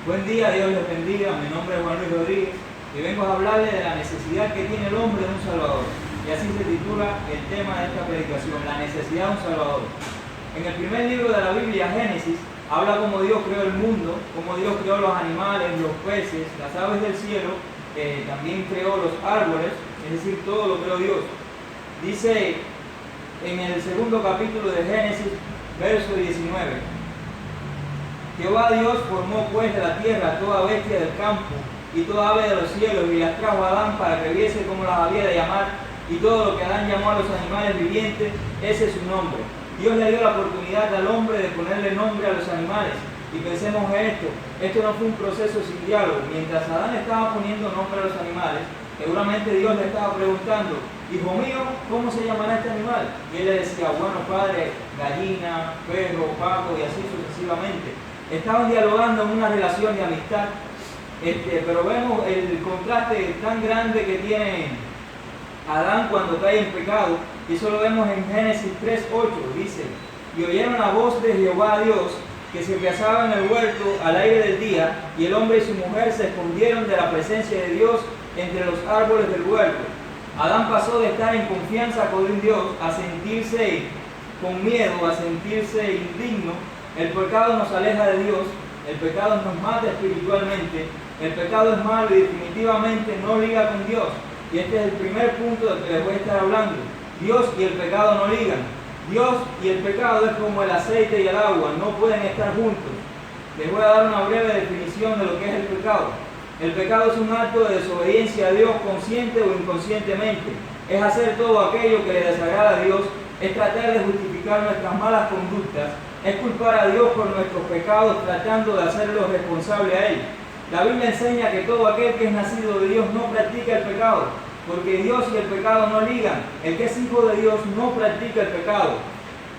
Buen día, Dios les bendiga. Mi nombre es Juan Luis Rodríguez y vengo a hablarles de la necesidad que tiene el hombre de un Salvador. Y así se titula el tema de esta predicación, la necesidad de un Salvador. En el primer libro de la Biblia, Génesis, habla cómo Dios creó el mundo, cómo Dios creó los animales, los peces, las aves del cielo, también creó los árboles, es decir, todo lo creó Dios. Dice en el segundo capítulo de Génesis, verso 19: Jehová Dios formó pues de la tierra toda bestia del campo y toda ave de los cielos, y las trajo a Adán para que viese cómo las había de llamar, y todo lo que Adán llamó a los animales vivientes, ese es su nombre. Dios le dio la oportunidad al hombre de ponerle nombre a los animales. Y pensemos en esto no fue un proceso sin diálogo. Mientras Adán estaba poniendo nombre a los animales, seguramente Dios le estaba preguntando: hijo mío, ¿cómo se llamará este animal? Y él le decía: bueno, padre, gallina, perro, pato, y así sucesivamente. Estaban dialogando en una relación de amistad, pero vemos el contraste tan grande que tiene Adán cuando cae en pecado, y eso lo vemos en Génesis 3:8, dice: y oyeron la voz de Jehová Dios, que se pasaba en el huerto al aire del día, y el hombre y su mujer se escondieron de la presencia de Dios entre los árboles del huerto. Adán pasó de estar en confianza con Dios a sentirse con miedo, a sentirse indigno. El pecado nos aleja de Dios, el pecado nos mata espiritualmente, el pecado es malo y definitivamente no liga con Dios. Y este es el primer punto del que les voy a estar hablando. Dios y el pecado no ligan. Dios y el pecado es como el aceite y el agua, no pueden estar juntos. Les voy a dar una breve definición de lo que es el pecado. El pecado es un acto de desobediencia a Dios consciente o inconscientemente. Es hacer todo aquello que le desagrada a Dios, es tratar de justificar nuestras malas conductas, es culpar a Dios por nuestros pecados tratando de hacerlo responsable a Él. La Biblia enseña que todo aquel que es nacido de Dios no practica el pecado, porque Dios y el pecado no ligan. El que es hijo de Dios no practica el pecado.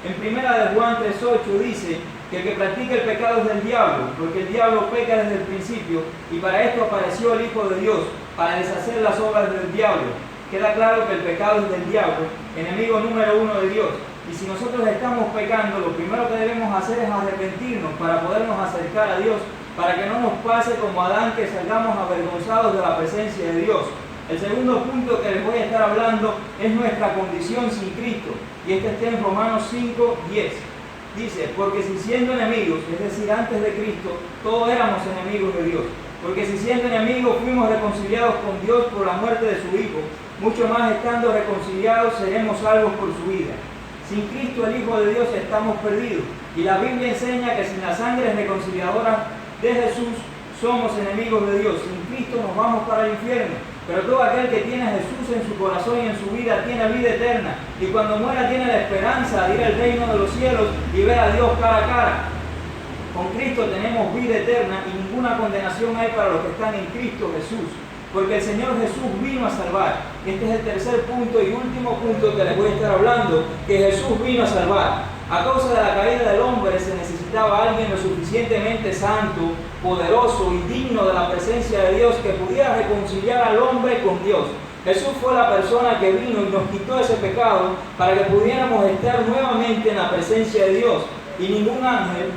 En primera de Juan 3:8 dice que el que practica el pecado es del diablo, porque el diablo peca desde el principio, y para esto apareció el Hijo de Dios, para deshacer las obras del diablo. Queda claro que el pecado es del diablo, enemigo número uno de Dios. Y si nosotros estamos pecando, lo primero que debemos hacer es arrepentirnos para podernos acercar a Dios, para que no nos pase como a Adán, que salgamos avergonzados de la presencia de Dios. El segundo punto que les voy a estar hablando es nuestra condición sin Cristo, y este está en Romanos 5:10. Dice: porque si siendo enemigos, es decir, antes de Cristo, todos éramos enemigos de Dios. Porque si siendo enemigos fuimos reconciliados con Dios por la muerte de su Hijo, mucho más estando reconciliados seremos salvos por su vida. Sin Cristo, el Hijo de Dios, estamos perdidos. Y la Biblia enseña que sin la sangre reconciliadora de Jesús somos enemigos de Dios. Sin Cristo nos vamos para el infierno. Pero todo aquel que tiene a Jesús en su corazón y en su vida tiene vida eterna. Y cuando muera tiene la esperanza de ir al reino de los cielos y ver a Dios cara a cara. Con Cristo tenemos vida eterna y ninguna condenación hay para los que están en Cristo Jesús. Porque el Señor Jesús vino a salvar. Este es el tercer punto y último punto que les voy a estar hablando, que Jesús vino a salvar. A causa de la caída del hombre se necesitaba alguien lo suficientemente santo, poderoso y digno de la presencia de Dios, que pudiera reconciliar al hombre con Dios. Jesús fue la persona que vino y nos quitó ese pecado para que pudiéramos estar nuevamente en la presencia de Dios. Y ningún ángel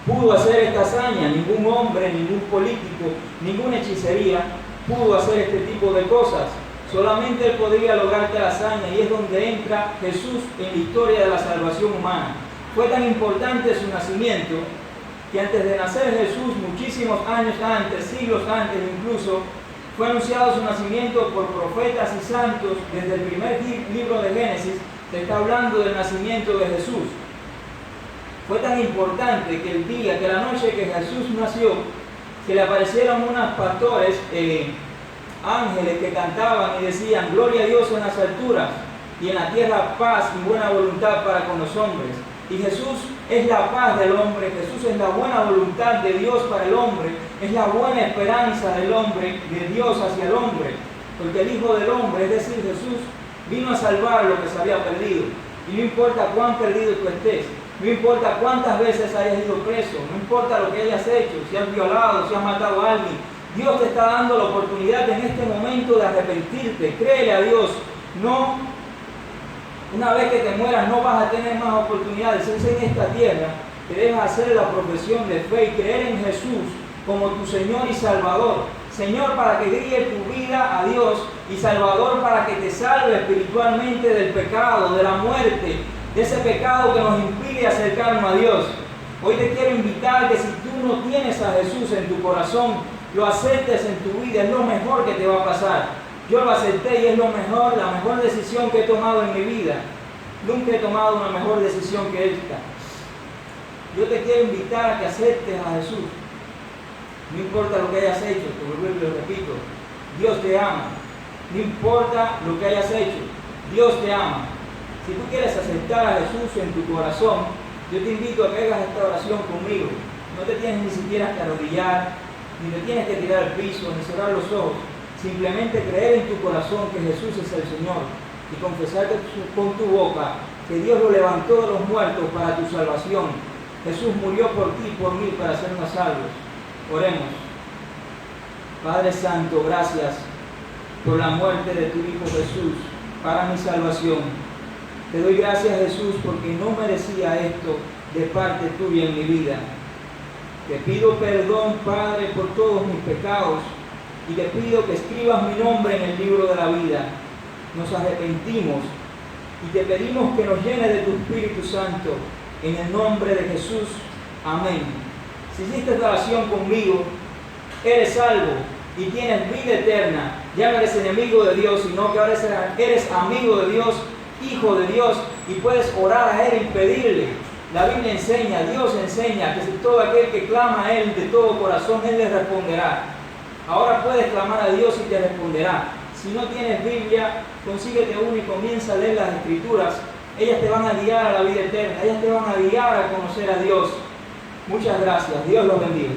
pudo hacer esta hazaña, ningún hombre, ningún político, ninguna hechicería pudo hacer este tipo de cosas. Solamente Él podría lograr tal hazaña, y es donde entra Jesús en la historia de la salvación humana. Fue tan importante su nacimiento que antes de nacer Jesús, muchísimos años antes, siglos antes incluso, fue anunciado su nacimiento por profetas y santos. Desde el primer libro de Génesis se está hablando del nacimiento de Jesús. Fue tan importante que la noche que Jesús nació, que le aparecieron unos pastores, ángeles que cantaban y decían: gloria a Dios en las alturas y en la tierra paz y buena voluntad para con los hombres. Y Jesús es la paz del hombre, Jesús es la buena voluntad de Dios para el hombre, es la buena esperanza del hombre, de Dios hacia el hombre. Porque el Hijo del Hombre, es decir, Jesús, vino a salvar lo que se había perdido. Y no importa cuán perdido tú estés, no importa cuántas veces hayas ido preso, no importa lo que hayas hecho, si has violado, si has matado a alguien, Dios te está dando la oportunidad en este momento de arrepentirte. Créele a Dios. No, una vez que te mueras no vas a tener más oportunidades. Es en esta tierra que debes hacer la profesión de fe y creer en Jesús como tu Señor y Salvador. Señor, para que guíe tu vida a Dios, y Salvador, para que te salve espiritualmente del pecado, de la muerte, de ese pecado que nos impide acercarnos a Dios. Hoy te quiero invitar que si tú no tienes a Jesús en tu corazón, lo aceptes en tu vida, es lo mejor que te va a pasar. Yo lo acepté y es lo mejor, la mejor decisión que he tomado en mi vida. Nunca he tomado una mejor decisión que esta. Yo te quiero invitar a que aceptes a Jesús. No importa lo que hayas hecho, te lo repito, Dios te ama. No importa lo que hayas hecho, Dios te ama. Si tú quieres aceptar a Jesús en tu corazón, yo te invito a que hagas esta oración conmigo. No te tienes ni siquiera que arrodillar, ni te tienes que tirar al piso, ni cerrar los ojos. Simplemente creer en tu corazón que Jesús es el Señor y confesar con tu boca que Dios lo levantó de los muertos para tu salvación. Jesús murió por ti y por mí para hacernos salvos. Oremos. Padre Santo, gracias por la muerte de tu Hijo Jesús para mi salvación. Te doy gracias, Jesús, porque no merecía esto de parte tuya en mi vida. Te pido perdón, Padre, por todos mis pecados y te pido que escribas mi nombre en el libro de la vida. Nos arrepentimos y te pedimos que nos llenes de tu Espíritu Santo en el nombre de Jesús. Amén. Si hiciste esta oración conmigo, eres salvo y tienes vida eterna. Ya no eres enemigo de Dios, sino que ahora eres amigo de Dios, hijo de Dios, y puedes orar a Él y pedirle. La Biblia enseña, Dios enseña que si todo aquel que clama a Él de todo corazón, Él le responderá. Ahora puedes clamar a Dios y te responderá. Si no tienes Biblia, consíguete una y comienza a leer las Escrituras. Ellas te van a guiar a la vida eterna, ellas te van a guiar a conocer a Dios. Muchas gracias, Dios los bendiga.